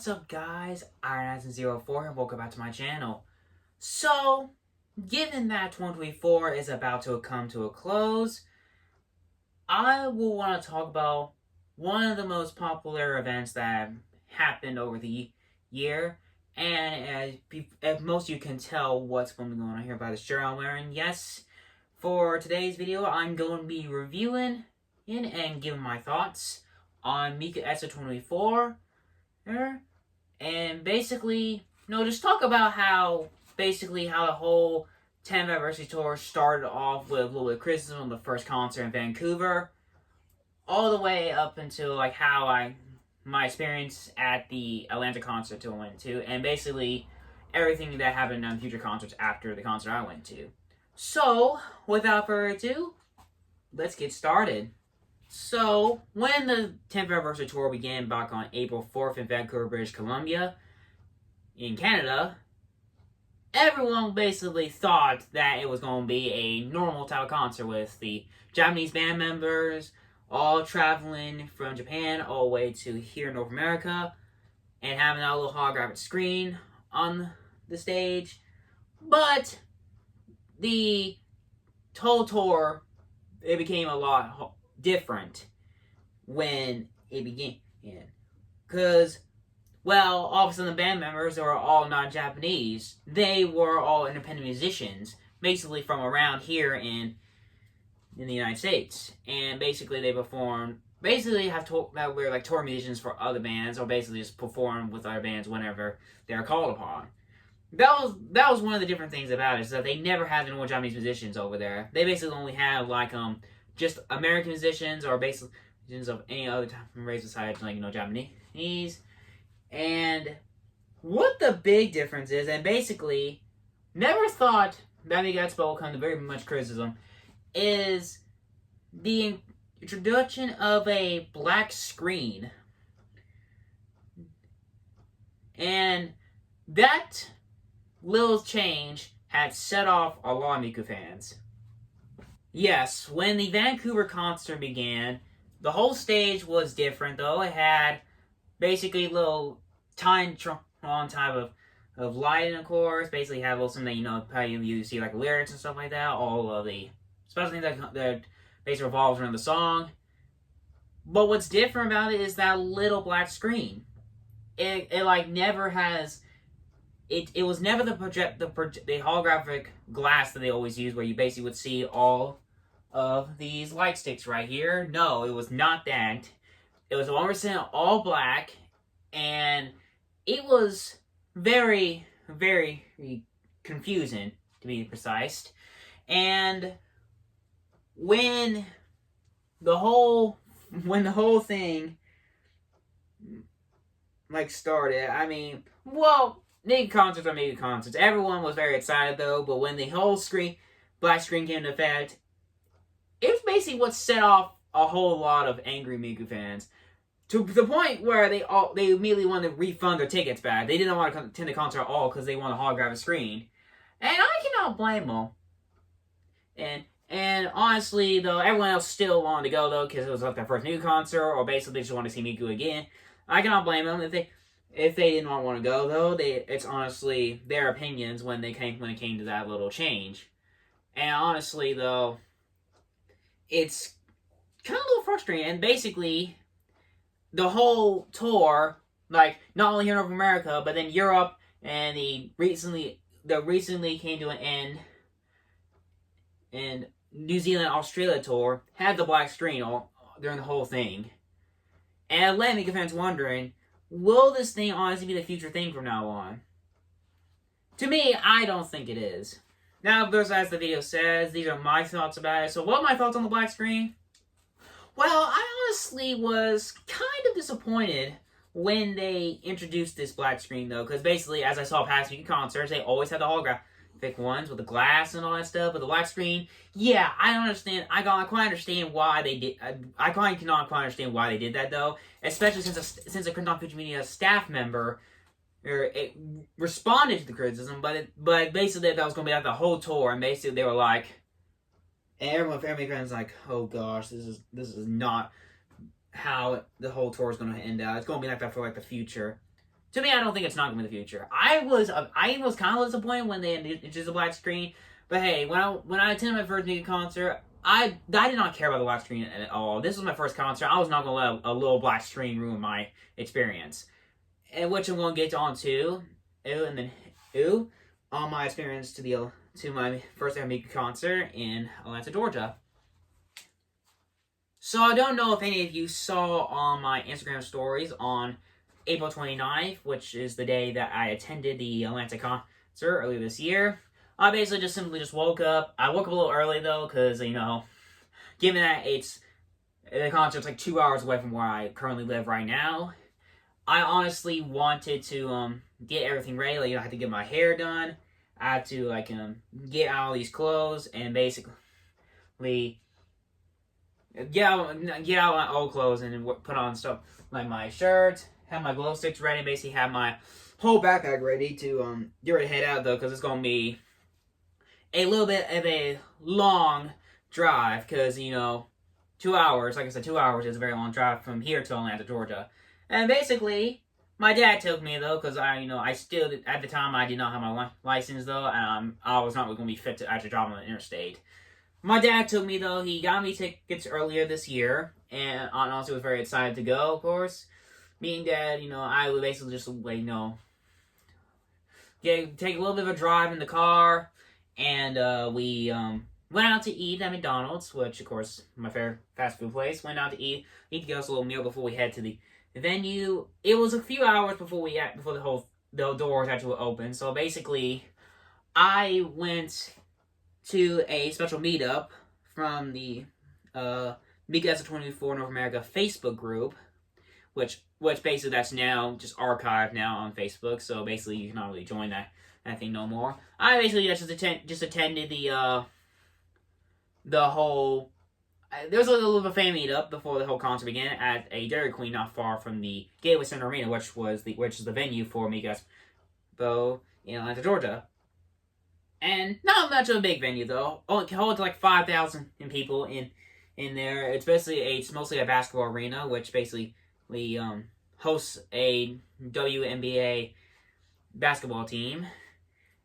What's up, guys? Iron04 and welcome back to my channel. So, given that 2024 is about to come to a close, I will want to talk about one of the most popular events that happened over the year. And as most of you can tell what's going on here by the shirt I'm wearing, yes, for today's video, I'm going to be reviewing and giving my thoughts on Miku Expo 2024. And basically, just talk about how the whole 10th anniversary tour started off with a little bit of criticism of the first concert in Vancouver, all the way up until my experience at the Atlanta concert I went to, and basically everything that happened on future concerts after the concert I went to. So, without further ado, let's get started. So, when the 10th anniversary tour began back on April 4th in Vancouver, British Columbia, in Canada, everyone basically thought that it was going to be a normal type of concert with the Japanese band members all traveling from Japan all the way to here in North America and having a little holographic screen on the stage. But the whole tour, it became a lot different when it began, because, well, all of a sudden the band members were all non-Japanese. They were all independent musicians, basically from around here in the United States, and basically they performed, that were like tour musicians for other bands, or basically just perform with other bands whenever they're called upon. That was one of the different things about it, is that they never had no Japanese musicians over there. They basically only had just American musicians, or basically musicians of any other type of race besides Japanese. And what the big difference is, and basically never thought that Miku Expo will come to very much criticism, is the introduction of a black screen. And that little change had set off a lot of Miku fans. Yes, when the Vancouver concert began, the whole stage was different, though. It had basically little time-on type of lighting, of course. Basically had a little something that, how you see like lyrics and stuff like that. All of the special things that basically revolves around the song. But what's different about it is that little black screen. It never has. It was never the holographic glass that they always use, where you basically would see all of these light sticks right here. No, it was not that. It was 100% all black, and it was very, very confusing, to be precise. And when the whole thing started, Miku concerts are Miku concerts. Everyone was very excited, though, but when the whole black screen came into effect, it was basically what set off a whole lot of angry Miku fans, to the point where they immediately wanted to refund their tickets back. They didn't want to attend the concert at all because they wanted a holographic screen, and I cannot blame them. And honestly, though, everyone else still wanted to go, though, because it was like their first Miku concert, or basically they just wanted to see Miku again. I cannot blame them if they did not want to go, though. It's honestly their opinions when it came to that little change. And honestly, though, it's kind of a little frustrating. And basically, the whole tour, not only here in North America, but then Europe, and the recently came to an end, and New Zealand, Australia tour had the black screen during the whole thing. And it led Miku fans wondering, will this thing honestly be the future thing from now on? To me, I don't think it is. Now, as the video says, these are my thoughts about it. So what are my thoughts on the black screen? Well, I honestly was kind of disappointed when they introduced this black screen, though, because basically, as I saw past Miku concerts, they always had the holographic ones with the glass and all that stuff, but the black screen, yeah, I don't understand. I quite understand why they did. I cannot quite understand why they did that, though, especially since a Crimson Future Media staff member responded to the criticism, but basically that was going to be like the whole tour, and basically they were like, and everyone, family fans, like, oh gosh, this is not how the whole tour is going to end out. It's going to be like that for the future. to me, I don't think it's not going to be the future. I was kind of disappointed when they introduced the black screen, but hey, when I attended my first Miku concert, I did not care about the black screen at all. This was my first concert. I was not going to let a little black screen ruin my experience, and which I'm going to get on to, on my experience to my first ever Miku concert in Atlanta, Georgia. So I don't know if any of you saw on my Instagram stories on April 29th, which is the day that I attended the Atlanta concert earlier this year. I basically just simply woke up. I woke up a little early though, because, given that the concert's like 2 hours away from where I currently live right now, I honestly wanted to get everything ready. I had to get my hair done. I had to get out all these clothes and basically get out my old clothes and put on stuff like my shirt, have my glow sticks ready, basically have my whole backpack ready to get ready to head out though, because it's gonna be a little bit of a long drive, because 2 hours, like I said, 2 hours is a very long drive from here to Atlanta, Georgia. And basically, my dad took me though, because I still, at the time, I did not have my license though, and I was not going to be fit to actually drive on the interstate. My dad took me though. He got me tickets earlier this year, and honestly was very excited to go, of course. Me and Dad, I would basically just, take a little bit of a drive in the car, and we went out to eat at McDonald's, which, of course, my favorite fast food place. Went out to eat to get us a little meal before we head to the venue. It was a few hours before the doors actually open. So basically, I went to a special meetup from the Miku Expo 24 North America Facebook group, which basically that's now just archived now on Facebook. So basically, you cannot really join that thing no more. I basically just attended the whole. There was a little bit of a fan meetup before the whole concert began at a Dairy Queen not far from the Gateway Center Arena, which is the venue for Miku Expo in Atlanta, Georgia. And not much of a big venue though. It holds like 5,000 people in there. It's mostly a basketball arena, which basically hosts a WNBA basketball team.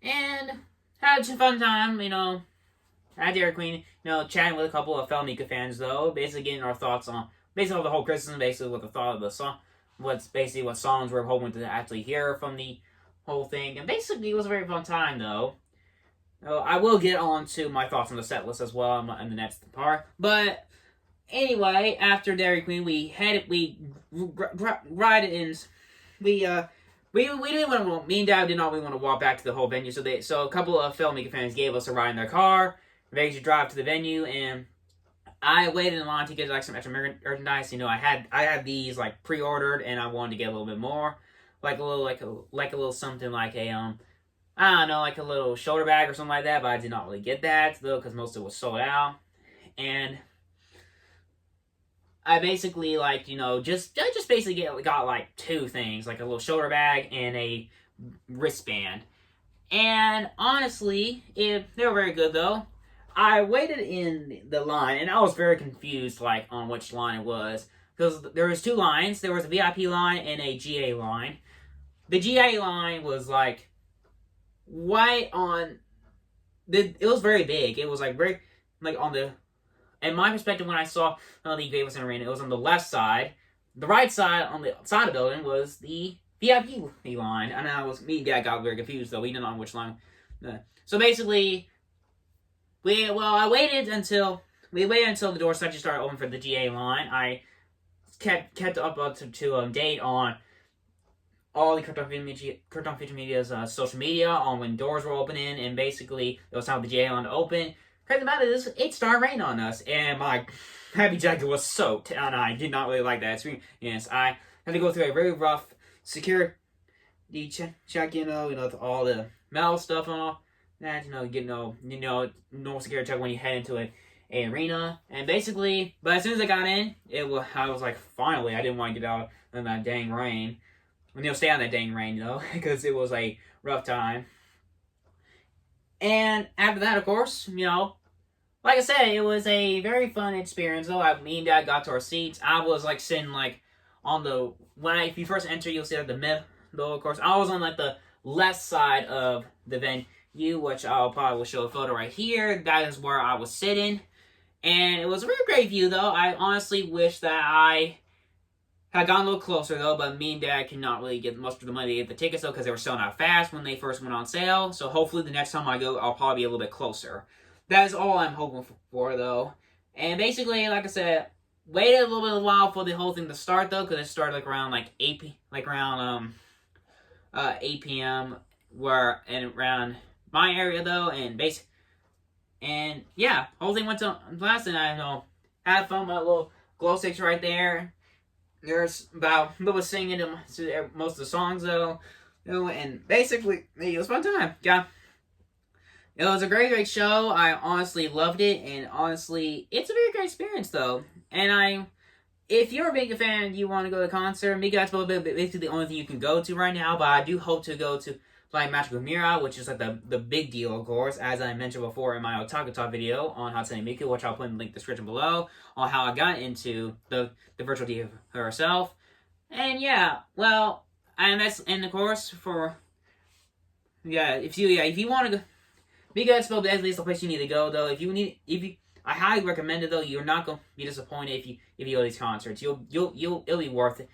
And had a fun time, at Dairy Queen, chatting with a couple of fellow Miku fans, though, basically getting our thoughts on, basically the whole criticism, basically what the thought of the song, what songs we're hoping to actually hear from the whole thing, and basically it was a very fun time, though. I will get on to my thoughts on the set list as well in the next part, but anyway, after Dairy Queen, me and Dad did not really want to walk back to the whole venue, so a couple of fellow Miku fans gave us a ride in their car, ready to drive to the venue, and I waited in line to get some extra merchandise. I had these pre-ordered, and I wanted to get a little bit more, like a little something like a I don't know, like a little shoulder bag or something like that. But I did not really get that though, because most of it was sold out, and I basically just basically got two things, like a little shoulder bag and a wristband, and honestly, they were very good though. I waited in the line, and I was very confused, on which line it was. Because there was two lines. There was a VIP line and a GA line. The GA line was, right on... It was very big. It was, very... on the... In my perspective, when I saw the Gateway Center Arena, it was on the left side. The right side, on the side of the building, was the VIP line. And me and Dad got very confused, though. We didn't know which line. So, basically... I waited until the doors actually started open for the GA line. I kept up to date on all the Krypton Future Media's social media on when doors were opening, and basically it was time for the GA line to open. Crazy about it is it started raining on us, and my happy jacket was soaked, and I did not really like that experience. I had to go through a very rough security check, with all the metal stuff and all. That get normal security check when you head into an arena, and basically, but as soon as I got in, I was like, finally, I didn't want to get out in that dang rain. Stay out in that dang rain, because it was a rough time. And after that, of course, like I said, it was a very fun experience. Though me and Dad got to our seats. I was sitting on the if you first enter, you'll see at the though, of course. I was on, like, the left side of the venue, which I'll probably show a photo right here. That is where I was sitting. And it was a really great view, though. I honestly wish that I had gotten a little closer, though, but me and Dad cannot really get much of the money to get the tickets, though, because they were selling out fast when they first went on sale. So hopefully the next time I go, I'll probably be a little bit closer. That is all I'm hoping for, though. And basically, like I said, waited a little bit of a while for the whole thing to start, though, because it started like around 8 p.m. around my area, though, and yeah, whole thing went to last, and I had fun with my little glow sticks right there. There's about a little singing to most of the songs, though, and basically it was a fun time. Yeah, it was a great show. I honestly loved it, and honestly, it's a very great experience, though. And if you're a big fan, you want to go to the concert, Miku Expo is basically the only thing you can go to right now, but I do hope to go to like Magical Mirror, which is like the big deal, of course, as I mentioned before in my Otaku Talk video on Hatsune Miku, which I'll put in the link description below, on how I got into the virtual diva herself. And yeah, well, and of course if you want to go, Miku Expo basically is the place you need to go, though. I highly recommend it, though. You're not gonna be disappointed if you go to these concerts. It'll be worth it,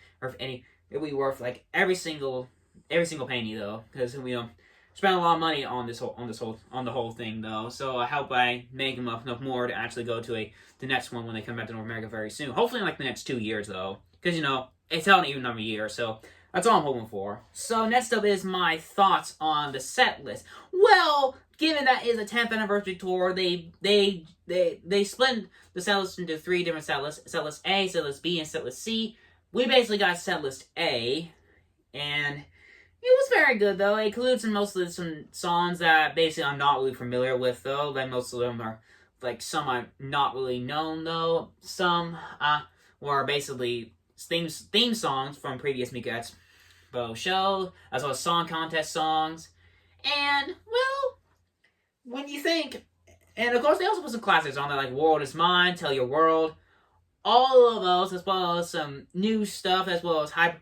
it'll be worth like every single penny, though, because spent a lot of money on the whole thing, though. So I hope I make enough more to actually go to the next one when they come back to North America very soon. Hopefully in like the next 2 years, though, because it's held an even number of years. So that's all I'm hoping for. So next up is my thoughts on the set list. Well, given that is a 10th anniversary tour, they split the set list into 3 different set lists: set list A, set list B, and set list C. We basically got set list A, and it was very good, though. It includes some songs that basically I'm not really familiar with, though. Like most of them are like some I'm not really known, though. Some were basically theme songs from previous Miku Expo show, as well as song contest songs. And well, when you think, and of course they also put some classics on there like "World Is Mine," "Tell Your World," all of those, as well as some new stuff, as well as Hype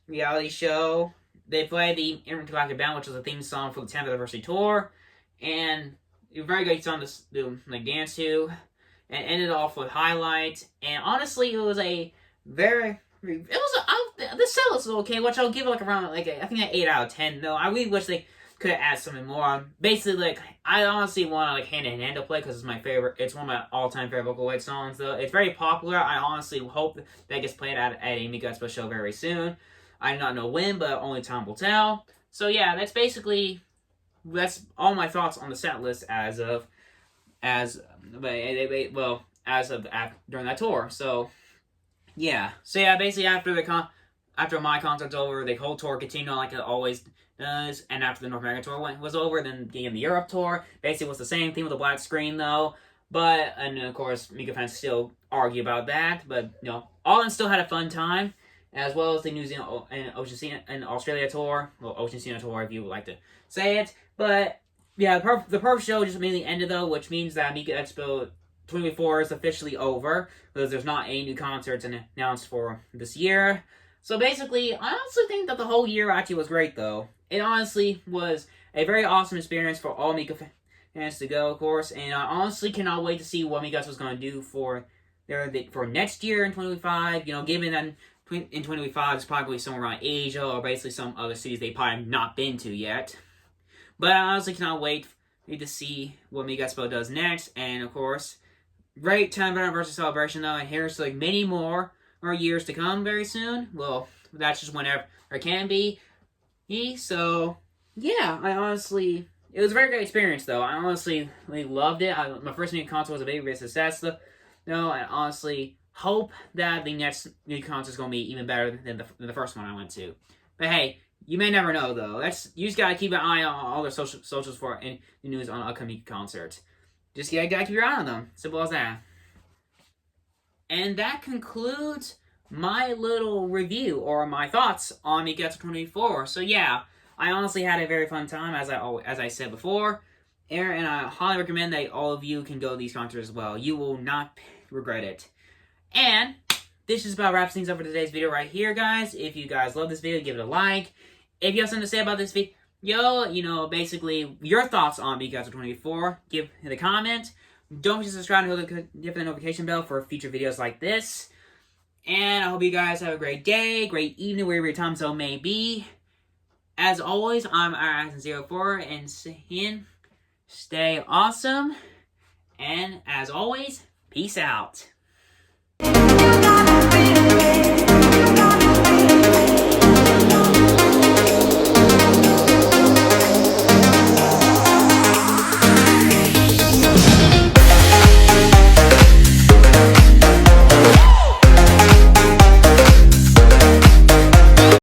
Reality Show. They played the Intergalactic Band, which was a theme song for the 10th anniversary tour, and a very great song to dance to, and ended off with highlights. And honestly, it was the set list was okay, which I'll give it around I think an 8 out of 10. Though I really wish they could have added something more. Basically, I honestly want Hand in Hand to play because it's my favorite. It's one of my all-time favorite Vocaloid songs. Though it's very popular. I honestly hope that gets played at a Miku Expo show very soon. I do not know when, but only time will tell. So yeah, that's all my thoughts on the set list during that tour. So yeah, basically after my concert's over, the whole tour continued on like it always does. And after the North American tour was over, then began the Europe tour. Basically, it was the same thing with a black screen, though. And of course, Miku fans still argue about that. But all of them still had a fun time, as well as the New Zealand and Oceania and Australia tour. Well, Oceania tour, if you would like to say it. But yeah, the Perth show just immediately ended, though, which means that Miku Expo 2024 is officially over, because there's not any new concerts announced for this year. So basically, I honestly think that the whole year actually was great, though. It honestly was a very awesome experience for all Miku fans to go, of course, and I honestly cannot wait to see what Miku Expo is going to do for next year in 2025. Given that in 2025 it's probably somewhere around Asia or basically some other cities they probably have not been to yet. But I honestly cannot wait to see what Miku Expo does next, and of course, great 10th anniversary celebration, though, and here's many more years to come very soon. Well, that's just whenever it can be. So, yeah, it was a very great experience, though. I honestly loved it. My first Miku concert was a big success, though. I honestly hope that the next Miku concert is going to be even better than the first one I went to. But hey, you may never know, though. You just gotta keep an eye on all their socials for any news on upcoming concerts. Just gotta keep your eye on them. Simple as that. And that concludes my little review or my thoughts on Miku Expo 2024. So yeah, I honestly had a very fun time, as I said before, and I highly recommend that all of you can go to these concerts as well. You will not regret it. And this just about wraps things up for today's video right here, guys. If you guys love this video, give it a like. If you have something to say about this video, basically your thoughts on Miku Expo 24, give in the comment. Don't forget to subscribe and hit the notification bell for future videos like this. And I hope you guys have a great day, great evening, wherever your time zone may be. As always, I'm Iraxon04 and saying, stay awesome. And as always, peace out.